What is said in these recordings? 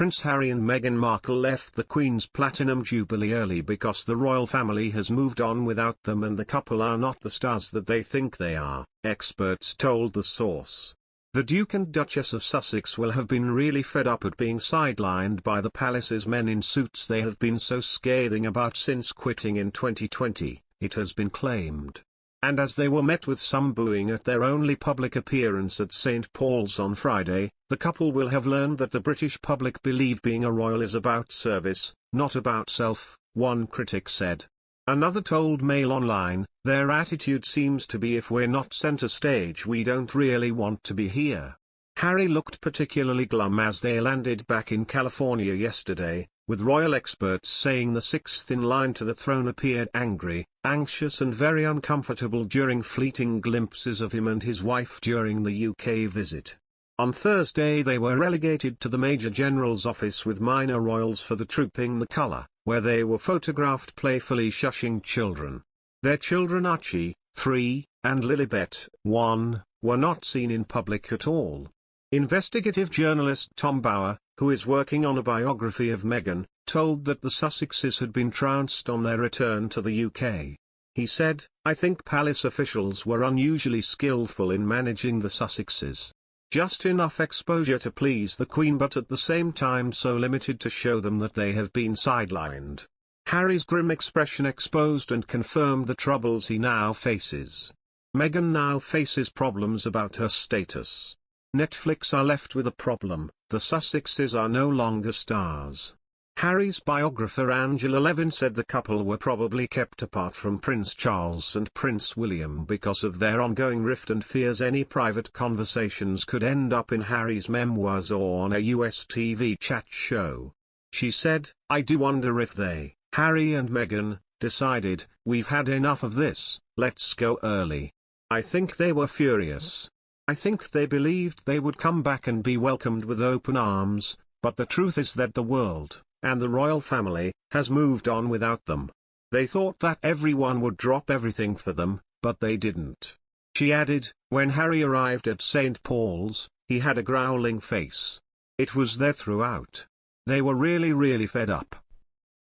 Prince Harry and Meghan Markle left the Queen's Platinum Jubilee early because the royal family has moved on without them and the couple are not the stars that they think they are, experts told the source. The Duke and Duchess of Sussex will have been really fed up at being sidelined by the palace's men in suits they have been so scathing about since quitting in 2020, it has been claimed. And as they were met with some booing at their only public appearance at St. Paul's on Friday, the couple will have learned that the British public believe being a royal is about service, not about self, one critic said. Another told Mail Online, their attitude seems to be if we're not centre stage we don't really want to be here. Harry looked particularly glum as they landed back in California yesterday, with royal experts saying the sixth in line to the throne appeared angry, anxious and very uncomfortable during fleeting glimpses of him and his wife during the UK visit. On Thursday they were relegated to the Major General's office with minor royals for the Trooping the Colour, where they were photographed playfully shushing children. Their children Archie, 3, and Lilibet, 1, were not seen in public at all. Investigative journalist Tom Bauer, who is working on a biography of Meghan, told that the Sussexes had been trounced on their return to the UK. He said, "I think palace officials were unusually skillful in managing the Sussexes. Just enough exposure to please the Queen but at the same time so limited to show them that they have been sidelined." Harry's grim expression exposed and confirmed the troubles he now faces. Meghan now faces problems about her status. Netflix are left with a problem, the Sussexes are no longer stars. Harry's biographer Angela Levin said the couple were probably kept apart from Prince Charles and Prince William because of their ongoing rift and fears any private conversations could end up in Harry's memoirs or on a US TV chat show. She said, "I do wonder if they, Harry and Meghan, decided, we've had enough of this, let's go early. I think they were furious. I think they believed they would come back and be welcomed with open arms, but the truth is that the world, and the royal family, has moved on without them. They thought that everyone would drop everything for them, but they didn't." She added, "When Harry arrived at St. Paul's, he had a growling face. It was there throughout. They were really fed up.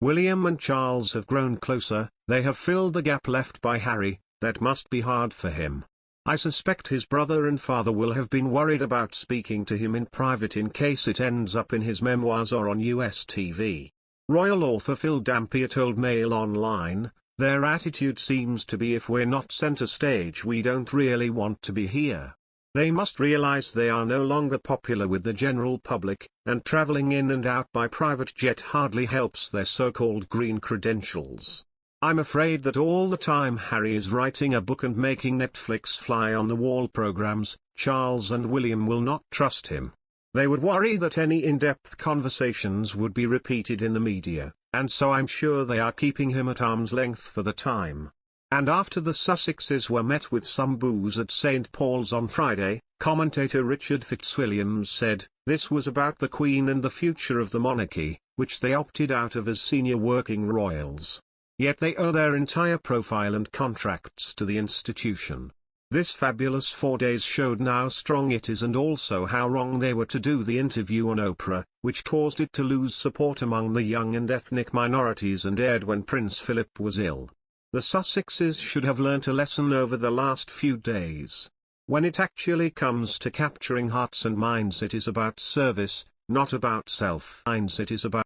William and Charles have grown closer, they have filled the gap left by Harry, that must be hard for him. I suspect his brother and father will have been worried about speaking to him in private in case it ends up in his memoirs or on US TV." Royal author Phil Dampier told Mail Online, "Their attitude seems to be if we're not centre stage we don't really want to be here. They must realize they are no longer popular with the general public, and traveling in and out by private jet hardly helps their so-called green credentials. I'm afraid that all the time Harry is writing a book and making Netflix fly-on-the-wall programs, Charles and William will not trust him. They would worry that any in-depth conversations would be repeated in the media, and so I'm sure they are keeping him at arm's length for the time." And after the Sussexes were met with some boos at St. Paul's on Friday, commentator Richard Fitzwilliams said, "This was about the Queen and the future of the monarchy, which they opted out of as senior working royals. Yet they owe their entire profile and contracts to the institution. This fabulous 4 days showed how strong it is and also how wrong they were to do the interview on OPRAH, which caused it to lose support among the young and ethnic minorities and aired when Prince Philip was ill. The Sussexes should have learnt a lesson over the last few days. When it actually comes to capturing hearts and minds it is about service, not about self. It is about